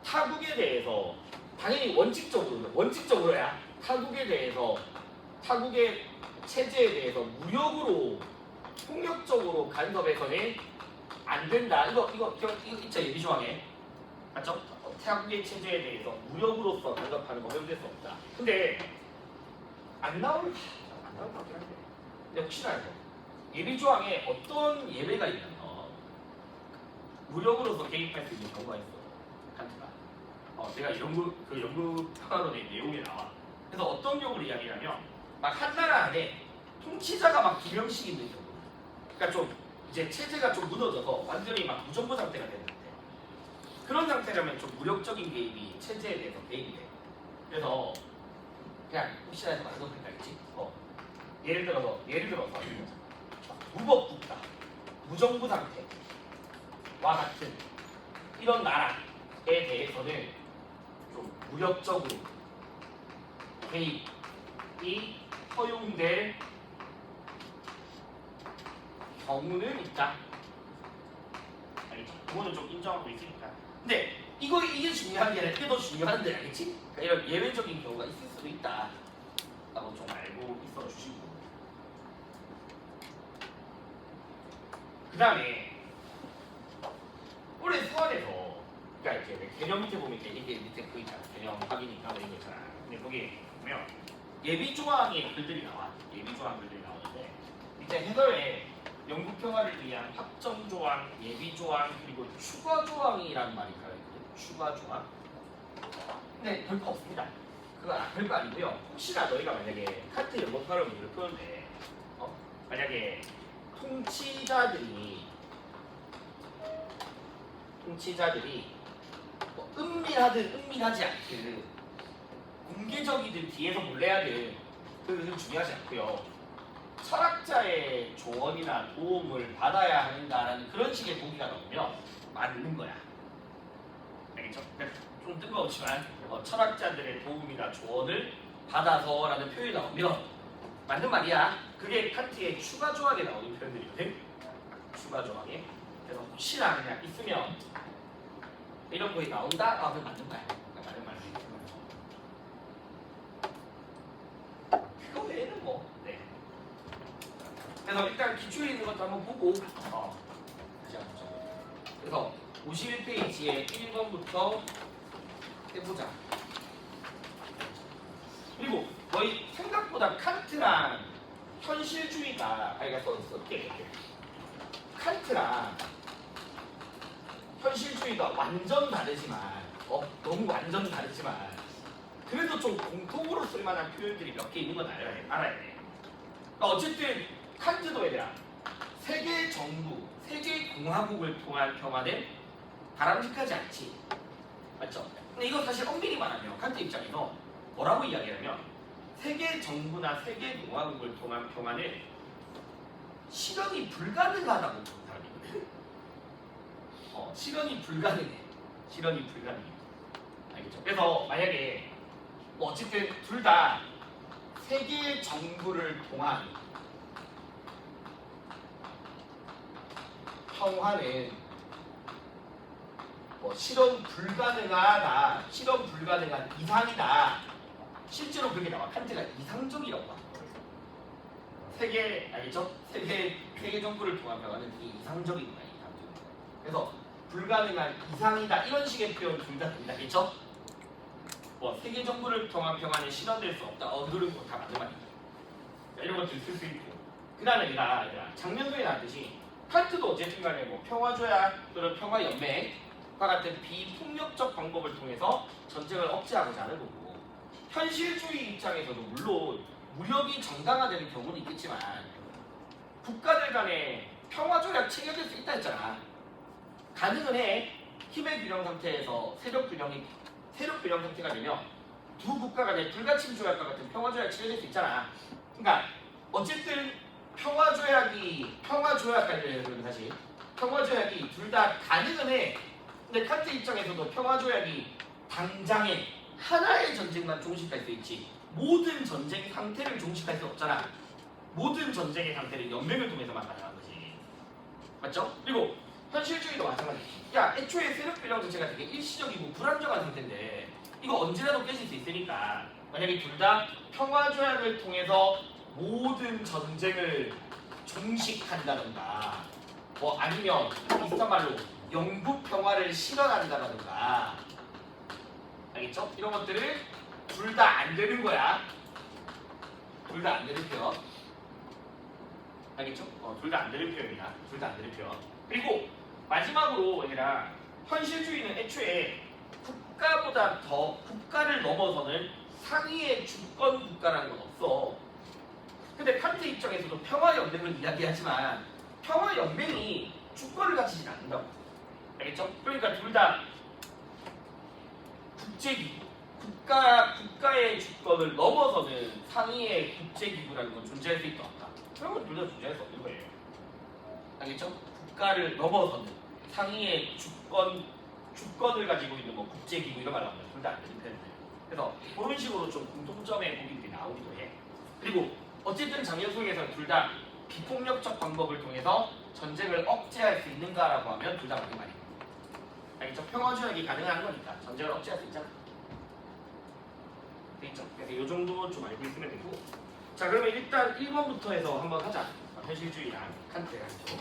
타국에 대해서 당연히 원칙적으로야 타국에 대해서 타국의 체제에 대해서 무력으로 폭력적으로 간섭해서는 안 된다. 이거 있죠 예비조항에 맞죠? 타국의 체제에 대해서 무력으로서 간섭하는 거 허용될 수 없다. 근데 안 나올 것 같긴 한데. 근데 혹시나 해서 예비조항에 어떤 예외가 있냐면 무력으로서 개입할 수 있는 경우가 있어. 칸트가. 내가 그 연구 평화론의 내용에 나와. 그래서 어떤 경우를 이야기하냐면 막 한 나라 안에 통치자가 막 2명씩 있는 경우. 그러니까 좀 이제 체제가 좀 무너져서 완전히 막 무정부 상태가 되는 상태. 그런 상태라면 좀 무력적인 개입이 체제에 대해서 개입이 돼. 그래서 그냥 혹시나 해서 말해도 된다겠지. 예를 들어서 무법국가, 무정부 상태와 같은 이런 나라에 대해서는 좀 무력적으로 개입이 허용될 경우는 있다. 알겠지? 그거는 좀 인정하고 있으니까. 근데 이게 중요한 게 아니라 이게 더 중요한데 알겠지? 그러니까 이런 예외적인 경우가 있을 수도 있다. 라고 좀 알고 있어 주시고. 그 다음에 올해 수원에서 그러니까 이렇게 개념 밑에 보면 이게 밑에 그 있잖아. 개념 확인이니까 이런 거 있잖아. 근데 거기 보면 예비조항의 글들이 나와. 예비조항 글들이 나오는데 이제 해설에 영국평화를 위한 확정조항, 예비조항, 그리고 추가조항이라는 말이 있거든요. 추가조항. 근데 별거 없습니다. 그거 별거 아니고요. 혹시나 너희가 만약에 칸트 영국평화론을 이렇게 푸는데 만약에 통치자들이 뭐 은밀하든 은밀하지 않든 공개적이든 뒤에서 몰래 하든 그건 중요하지 않고요. 철학자의 조언이나 도움을 받아야 한다라는 그런 식의 보기가 나오면 맞는 거야. 알겠죠? 좀 뜨거웠지만 철학자들의 도움이나 조언을 받아서라는 표현이 나오면 맞는 말이야. 그게 칸트의 추가 조항에 나오는 표현들이거든. 추가 조항에. 그래서 혹시나 그냥 있으면 이런 거에 나온다? 그럼 맞는 거야. 맞는 말이. 그거 외에는 뭐. 네. 그래서 일단 기초에 있는 것도 한번 보고 다시 한번 보자. 그래서 51페이지에 1번부터 해보자. 그리고 너희 생각보다 칸트랑 현실주의가 그러니까 쓸게 칸트랑 현실주의가 완전 다르지만 너무 완전 다르지만 그래도 좀 공통으로 쓸만한 표현들이 몇 개 있는 건 알아야 돼. 그러니까 어쨌든 칸트도 얘들아 세계 정부, 세계 공화국을 통한 평화는 바람직하지 않지. 맞죠? 근데 이거 사실 엄밀히 말하면 칸트 입장에서 뭐라고 이야기하냐면 세계 정부나 세계 공화국을 통한 평화는 실현이 불가능하다고 보는 사람이거든. 실현이 불가능해. 알겠죠? 그래서 만약에 어쨌든 둘 다 세계 정부를 통한 평화는 실현 불가능하다, 실현 불가능한 이상이다. 실제로 그게 나와. 칸트가 이상적이라고 하는 거예요. 세계 알겠죠? 세계 정부를 통한 평화는 되게 이상적인 거야. 이상적인 거야. 그래서 불가능한 이상이다 이런 식의 표현 둘 다 된다겠죠? 뭐 세계 정부를 통한 평화는 실현될 수 없다. 그런 거 다 맞는 말이야. 이런 것들 쓸 수 있고. 그 다음에 얘들아 작년도에 나왔듯이 칸트도 어쨌든 간에 뭐 평화조약 또는 평화연맹과 같은 비폭력적 방법을 통해서 전쟁을 억제하고자 하는 거고 현실주의 입장에서도 물론 무력이 정당화되는 경우는 있겠지만 국가들 간에 평화조약 체결될 수 있다 했잖아. 가능은 해. 힘의 균형 상태에서 세력 균형 상태가 되면 두 국가 간의 불가침 조약과 같은 평화조약 체결될 수 있잖아. 그러니까 어쨌든 평화조약이 사실 평화조약이 둘 다 가능은 해. 근데 칸트 입장에서도 평화조약이 당장에 하나의 전쟁만 종식할 수 있지 모든 전쟁 상태를 종식할 수 없잖아. 모든 전쟁의 상태를 연맹을 통해서만 가능한 거지. 맞죠? 그리고 현실주의도 마찬가지. 야, 애초에 세력 균형 자체가 되게 일시적이고 불안정한 상태인데 이거 언제라도 깨질 수 있으니까 만약에 둘 다 평화조약을 통해서 모든 전쟁을 종식한다던가 뭐 아니면 비슷한 말로 영국 평화를 실현한다던가 알겠죠? 이런 것들을 둘 다 안 되는 거야. 둘 다 안 되는 표현. 알겠죠? 둘 다 안 되는 표현이야. 둘 다 안 되는 표현. 그리고 마지막으로 얘들아 현실주의는 애초에 국가보다 더 국가를 넘어서는 상위의 주권 국가라는 건 없어. 근데 칸트 입장에서도 평화연맹을 이야기하지만 평화연맹이 주권을 가지진 않는다고. 알겠죠? 그러니까 둘 다 국제기구, 국가의 주권을 넘어서는 상위의 국제기구라는 건 존재할 수 있다 없다. 그런 건 둘 다 존재할 수 없는 거예요. 알겠죠? 국가를 넘어서는 상위의 주권을 가지고 있는 뭐 국제기구 이런 말 나오면 둘 다 안 되는 편이에요. 그래서 그런 식으로 좀 공통점의 고민들이 나오기도 해. 그리고 어쨌든 작년 소개에서는 둘 다 비폭력적 방법을 통해서 전쟁을 억제할 수 있는가라고 하면 둘 다 맞는 말이에요. 알겠죠? 평화조약이 가능한 거니까 전쟁을 억제할 수 있잖아. 되겠죠? 그래서 이 정도 좀 알고 있으면 되고. 자, 그러면 일단 1번부터 해서 한번 하자. 현실주의랑 칸트 가지고.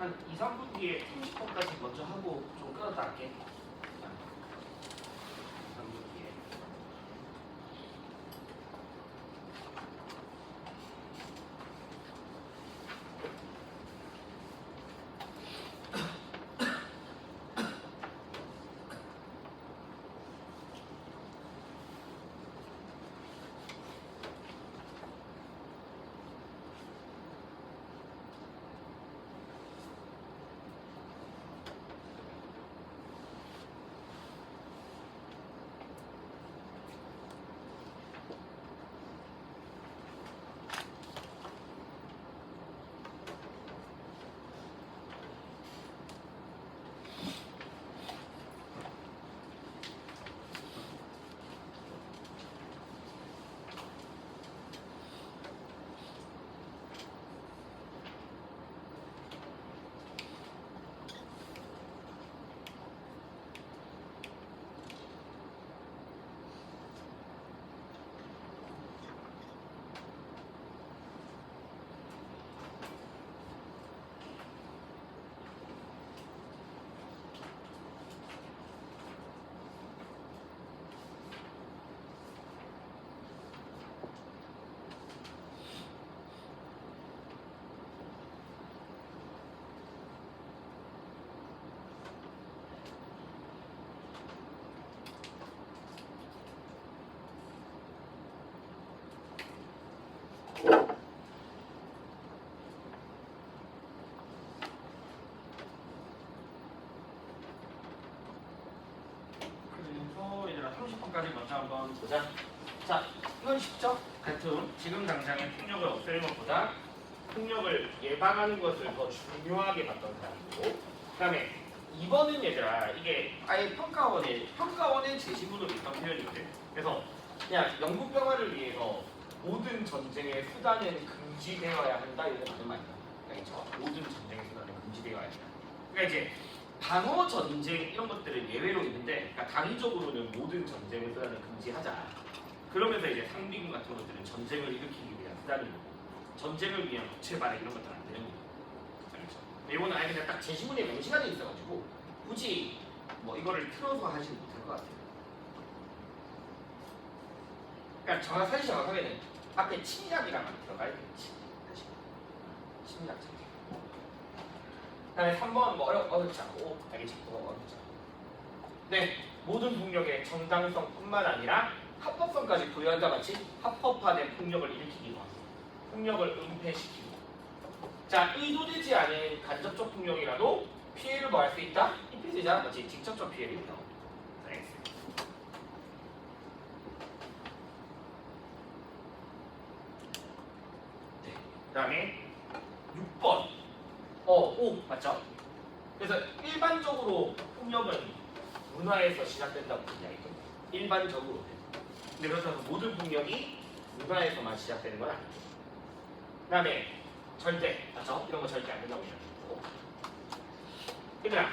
한 2, 3분 뒤에 30번까지 먼저 하고 좀 끊었다 할게. 3분 뒤에. 그래서 얘들아 30번까지 먼저 한번 보자. 자, 이건 쉽죠? 같은 지금 당장의 폭력을 없애는 것보다 폭력을 예방하는 것을 더 중요하게 봤던 사람이고, 그다음에 2번은 얘들아 이게 아예 평가원의 제시문으로 있던 표현이거든. 그래서 그냥 영국 평화를 위해서 모든 전쟁의 수단은 금지되어야 한다, 이거 맞는 말이야. 알겠죠? 모든 전쟁의 수단은 금지되어야 한다. 그러니까 이제 방어 전쟁 이런 것들은 예외로 있는데, 그러니까 당위적으로는 모든 전쟁의 수단을 금지하자. 그러면서 이제 상비군 같은 것들은 전쟁을 일으키기 위한 수단이고, 전쟁을 위한 부채 발행 이런 것들은 안 되는 거예요. 알겠죠? 이거는 아예 그냥 딱 제시문에 명시가 돼 있어가지고 굳이 뭐 이거를 틀어서 하지는 못할 것 같아요. 그러니까 사실 정확하게는 앞에 침략이라만 들어가야 되겠지. 침략 전쟁. 그다음에 3번 뭐 어렵지 않고 알겠지? 어렵지 않고. 네, 모든 폭력의 정당성뿐만 아니라 합법성까지 부여한다. 맞지? 합법화된 폭력을 일으키기도 하고 폭력을 은폐시키고. 자, 의도되지 않은 간접적 폭력이라도 피해를 뭐 할 수 있다? 입히자. 맞지? 직접적 피해를 입혀. 네. 그다음에 6번. 오, 맞죠? 그래서 일반적으로 폭력은 문화에서 시작된다고 이야기했거든요. 일반적으로. 근데 그렇다고 모든 폭력이 문화에서만 시작되는 건 아니죠. 그다음에 절대, 맞죠? 이런 거 절대 안 된다고 이야기했고. 얘들아,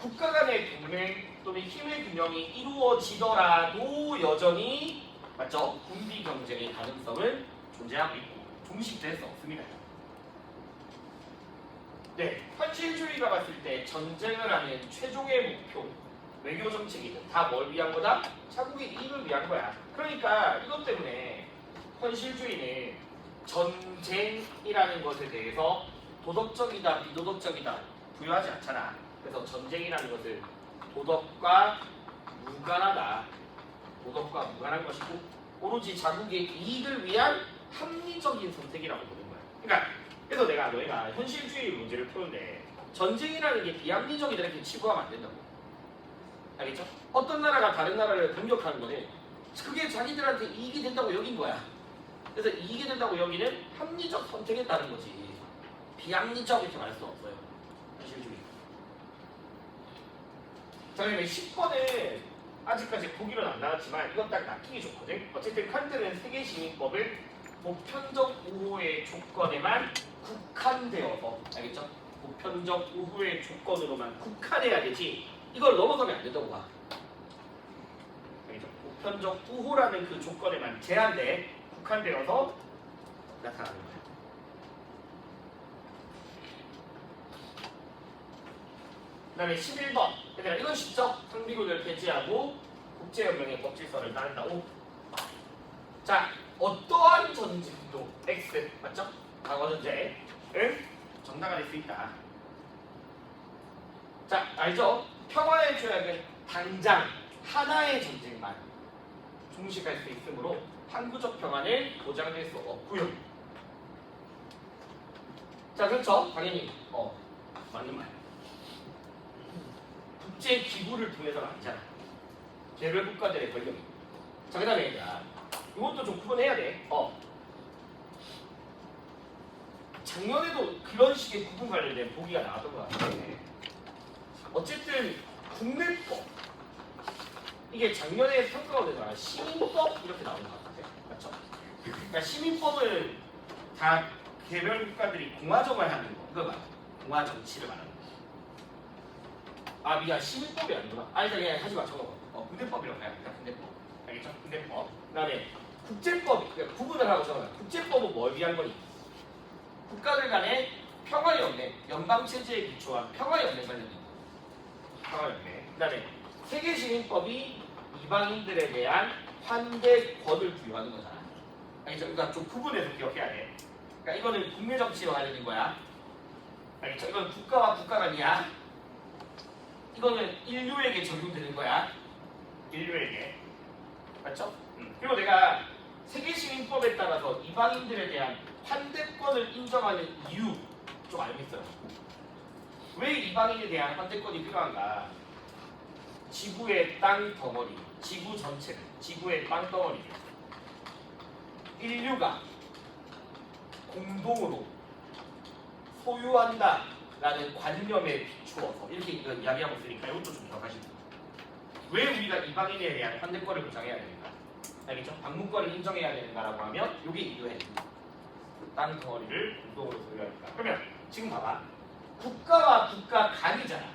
국가 간의 동맹 또는 힘의 균형이 이루어지더라도 여전히, 맞죠? 군비 경쟁의 가능성은 존재하고 있고 종식될 수 없습니다. 네, 현실주의가 봤을 때 전쟁을 하는 최종의 목표, 외교 정책이든 다 뭘 위한 거다? 자국의 이익을 위한 거야. 그러니까 이것 때문에 현실주의는 전쟁이라는 것에 대해서 도덕적이다, 비도덕적이다 부여하지 않잖아. 그래서 전쟁이라는 것을 도덕과 무관하다, 도덕과 무관한 것이고 오로지 자국의 이익을 위한 합리적인 선택이라고 보는 거야. 그러니까 그래서 너희가 현실주의 문제를 푸는데 전쟁이라는 게 비합리적이다 이렇게 치부하면 안 된다고. 알겠죠? 어떤 나라가 다른 나라를 공격하는 거는 그게 자기들한테 이익이 된다고 여긴 거야. 그래서 이익이 된다고 여기는 합리적 선택에 따른 거지. 비합리적 이렇게 말할 수 없어요. 현실주의. 자, 그러면 10번은 아직까지 보기로는 안 나왔지만 이건 딱 낚이기 좋거든. 어쨌든 칸트는 세계시민법을 보편적 우호의 조건에만 국한되어서, 알겠죠? 보편적 우호의 조건으로만 국한해야 되지 이걸 넘어가면 안 된다고 봐. 알겠죠? 보편적 우호라는 그 조건에만 제한돼 국한되어서 나타나는 거야. 그다음에 11번. 얘들아 이건 쉽죠? 상비군을 폐지하고 국제연맹의 법질서를 따른다고. 자, 어떠한 전쟁도 X 맞죠? 과거 전쟁 응? 정당화 될 수 있다. 자, 알죠? 평화의 조약은 당장 하나의 전쟁만 종식할 수 있으므로 항구적 평화는 보장될 수 없고요. 자, 그렇죠? 당연히 맞는 말. 국제 기구를 통해서는 아니잖아. 개별 국가들의 권력이. 자, 그다음에 얘들아, 이것도 좀 구분해야 돼. 작년에도 그런 식의 구분 관련된 보기가 나왔던 것 같은데, 어쨌든 국내법 이게 작년에 평가가 되잖아. 시민법 이렇게 나오는 것 같아요. 맞죠? 그러니까 시민법은 다 개별 국가들이 공화정을 하는 거. 그거 말이야. 공화 정치를 말하는 거. 아 미안, 시민법이 아니구나. 아니 그냥 하지 마. 저거 군대법이라고 해야 돼. 군대법. 알겠죠? 군대법. 그다음에 국제법. 그러니까 구분을 하고 적어놔. 국제법은 뭘 위한 거니? 국가들 간의 평화연맹, 연방체제에 기초한 평화연맹 관련된 거. 평화연맹. 그다음에 세계시민법이 이방인들에 대한 환대권을 부여하는 거잖아. 알겠죠? 그러니까 좀 구분해서 기억해야 돼. 그러니까 이거는 국내 정치와 관련된 거야. 알겠죠? 이건 국가와 국가 간이야. 이거는 인류에게 적용되는 거야. 인류에게. 맞죠? 그리고 내가 세계시민법에 따라서 이방인들에 대한 환대권을 인정하는 이유 좀 알겠어요. 왜 이방인에 대한 환대권이 필요한가? 지구의 땅 덩어리, 지구 전체를, 지구의 땅 덩어리를 인류가 공동으로 소유한다라는 관념에 비추어서 이렇게 이야기하고 있으니까 이것도 좀 기억하시고. 왜 우리가 이방인에 대한 환대권을 보장해야 되는가? 알겠죠? 방문권을 인정해야 되는가라고 하면 이게 이유해. 땅 덩어리를 공동으로 소유하니까. 그러면 지금 봐봐. 국가와 국가 간이잖아.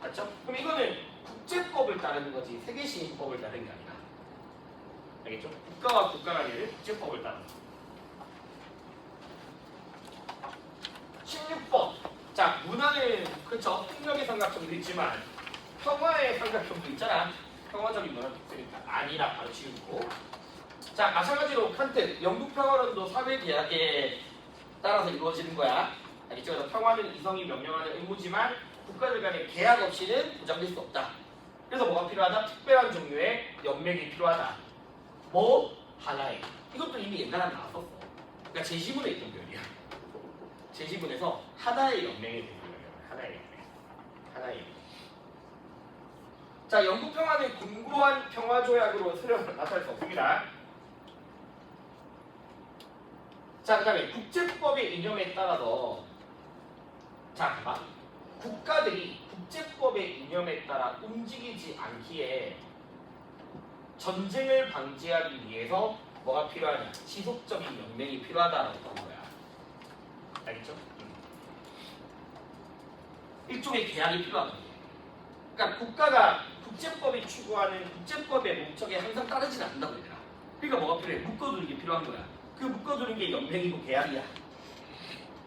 맞죠? 그럼 이거는 국제법을 따르는 거지 세계시민법을 따르는 게 아니라. 알겠죠? 국가와 국가 간이 국제법을 따르는 거. 16번. 자, 문화는 그렇죠. 폭력의 삼각형도 있지만 평화의 삼각형도 있잖아. 평화적인 문화도 있으니까 아니라 바로 지우고. 자, 마찬가지로 칸트 영국 평화론도 사회 계약에 따라서 이루어지는 거야. 알겠죠? 그래서 평화는 이성이 명령하는 의무지만 국가들 간의 계약 없이는 보장될 수 없다. 그래서 뭐가 필요하다? 특별한 종류의 연맹이 필요하다. 뭐? 하나의. 이것도 이미 옛날에 나왔었어. 그러니까 제10문에 있던 표현이야. 제10문에서 하나의 연맹이 되는 거예요. 하나의 연맹. 하나의 연맹. 자, 영국 평화는 공고한 평화조약으로 나타날 수 없습니다. 자, 그 다음에 국제법의 이념에 따라서 자, 봐봐. 국가들이 국제법의 이념에 따라 움직이지 않기에 전쟁을 방지하기 위해서 뭐가 필요하냐? 지속적인 연맹이 필요하다라고 보는 거야. 알겠죠? 일종의 계약이 필요한 거예요. 그러니까 국가가 국제법이 추구하는 국제법의 목적에 항상 따르지는 않는다고 얘들아. 그러니까 뭐가 필요해? 묶어두는 게 필요한 거야. 그 묶어두는 게 연맹이고 계약이야.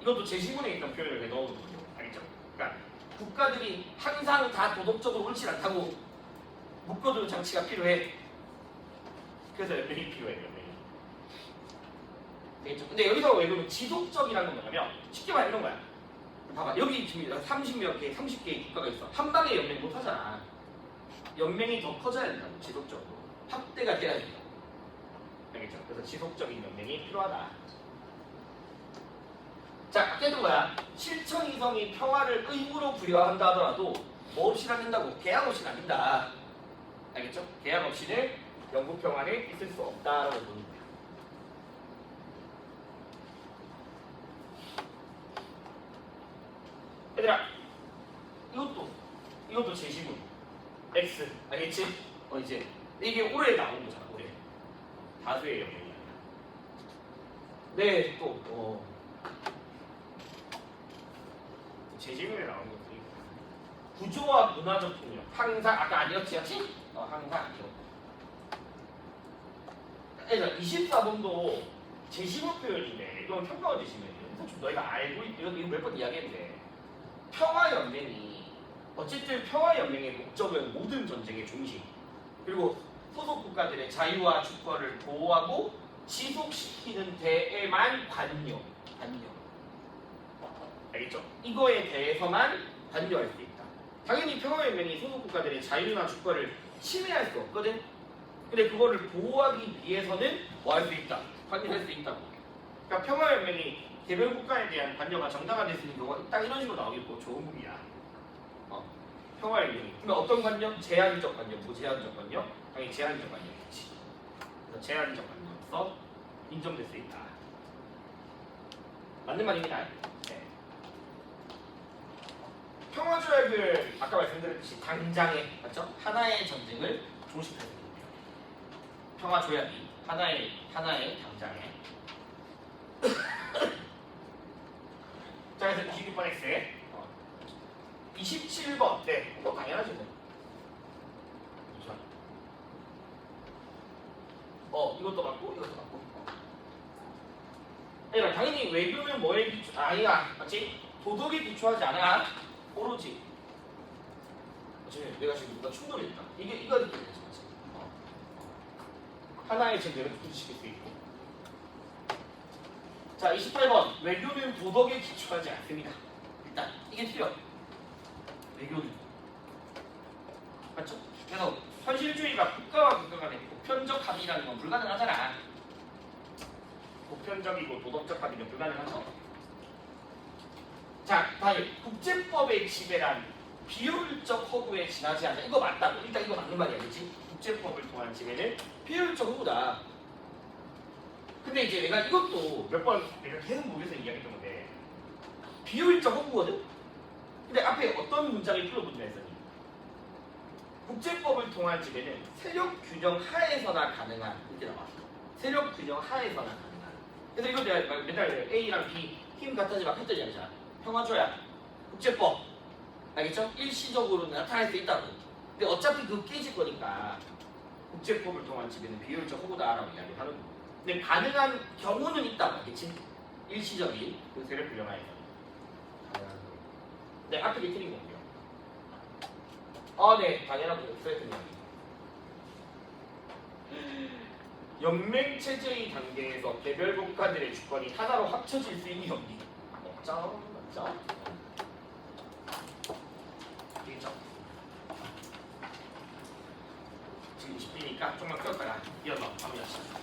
이것도 제10문에 있던 표현을 넣어두거든요. 알겠죠? 그러니까 국가들이 항상 다 도덕적으로 옳지 않다고 묶어두는 장치가 필요해. 그래서 연맹이 필요해. 연맹이. 알겠죠? 근데 여기서 왜 그러면 지속적이라는 건 뭐냐면 쉽게 말해 이런 거야. 봐봐, 여기 지금 30몇 개, 30개의 국가가 있어. 한 방에 연맹 못 하잖아. 연맹이 더 커져야 된다고. 지속적으로 확대가 돼야 된다고. 알겠죠? 그래서 지속적인 연맹이 필요하다. 자, 어쨌든 거야. 실천 이성이 평화를 의무로 부여한다 하더라도 뭐 없이는 안 된다고. 계약 없이는 안 된다. 알겠죠? 계약 없이는 영국 평화는 있을 수 없다라고 보는 거야. 얘들아, 이것도 제10문 X 알겠지? 이제 이게 올해 나온 거잖아. 올해 다수의 연맹이 아니라. 네, 또 제10문에 나온 것들이 구조와 문화적 통역 항상 아까 아니었지? 항상 아니었고. 그래서 24번도 제15 표현인데 이건 평가원 제시문이에요. 그래서 좀 너희가 알고 이거 몇 번 이야기했는데 평화연맹이 어쨌든 평화연맹의 목적은 모든 전쟁의 중심, 그리고 소속 국가들의 자유와 주권을 보호하고 지속시키는 데에만 관여. 알겠죠? 이거에 대해서만 관여할 수 있다. 당연히 평화연맹이 소속 국가들의 자유나 주권을 침해할 수 없거든. 근데 그거를 보호하기 위해서는 뭐 할 수 있다? 관여할 수 있다고. 그러니까 평화연맹이 개별 국가에 대한 관여가 정당화될 수 있는 경우가 딱 이런 식으로 나오겠고 좋은 법이야. 평화연맹이. 그러니까 어떤 관여? 제한적 관여, 무제한적 관여? 당연히 제한적 관여겠지. 그래서 제한적 관여로서 인정될 수 있다. 맞는 말입니다. 네. 평화조약을 아까 말씀드렸듯이 당장에 맞죠? 하나의 전쟁을 종식할 수 있습니다. 평화조약이 하나의 당장에. 자, 그래서 26번 X 27번. 네, 이거 당연하지 뭐. 이것도 맞고 이것도 맞고. 그러니까 당연히 외교는 뭐에 기초? 아니야, 맞지? 도덕에 기초하지 않아. 오로지. 지금 내가 지금 누가 충돌했다. 이거 느끼는 거지, 맞지? 하나의 전쟁을 부딪힐 수 있고. 자, 28번. 외교는 도덕에 기초하지 않습니다. 일단 이게 필요해. 외교는. 맞죠? 그래서 현실주의가 국가와 국가 간의 보편적 합의라는 건 불가능하잖아. 보편적이고 도덕적 합의는 불가능하죠. 자, 다음 국제법의 지배란 비효율적 허구에 지나지 않아. 이거 맞다고. 일단 이거 맞는 말이야, 그렇지? 국제법을 통한 지배는 비효율적 허구다. 근데 이제 내가 이것도 몇 번 내가 계속 모여서 이야기했던 건데 비효율적 허구거든? 근데 앞에 어떤 문장이 풀어붙나 했더니 국제법을 통한 지배는 세력 균형 하에서나 가능한 이렇게 나와. 세력 균형 하에서나 가능한. 그래서 이거 내가 맨날 A랑 B 힘 같아지 막 했더니 알잖아. 평화조약, 국제법, 알겠죠? 일시적으로 나타날 수 있다고. 근데 어차피 그거 깨질 거니까 국제법을 통한 지배는 비효율적 허구다라고 이야기를 하는 거고. 근데 가능한 경우는 있다고, 알겠지? 일시적인 그 세력 균형 하에서. 네, 앞에 틀린 건데요. 네, 당연하고 스트레이트 이야기. 연맹 체제의 단계에서 개별 국가들의 주권이 하나로 합쳐질 수 있는 협의. 맞죠? 맞죠? 되겠죠? 지금 20분이니까 조금만 끄었다가 이어서 마무리하시죠.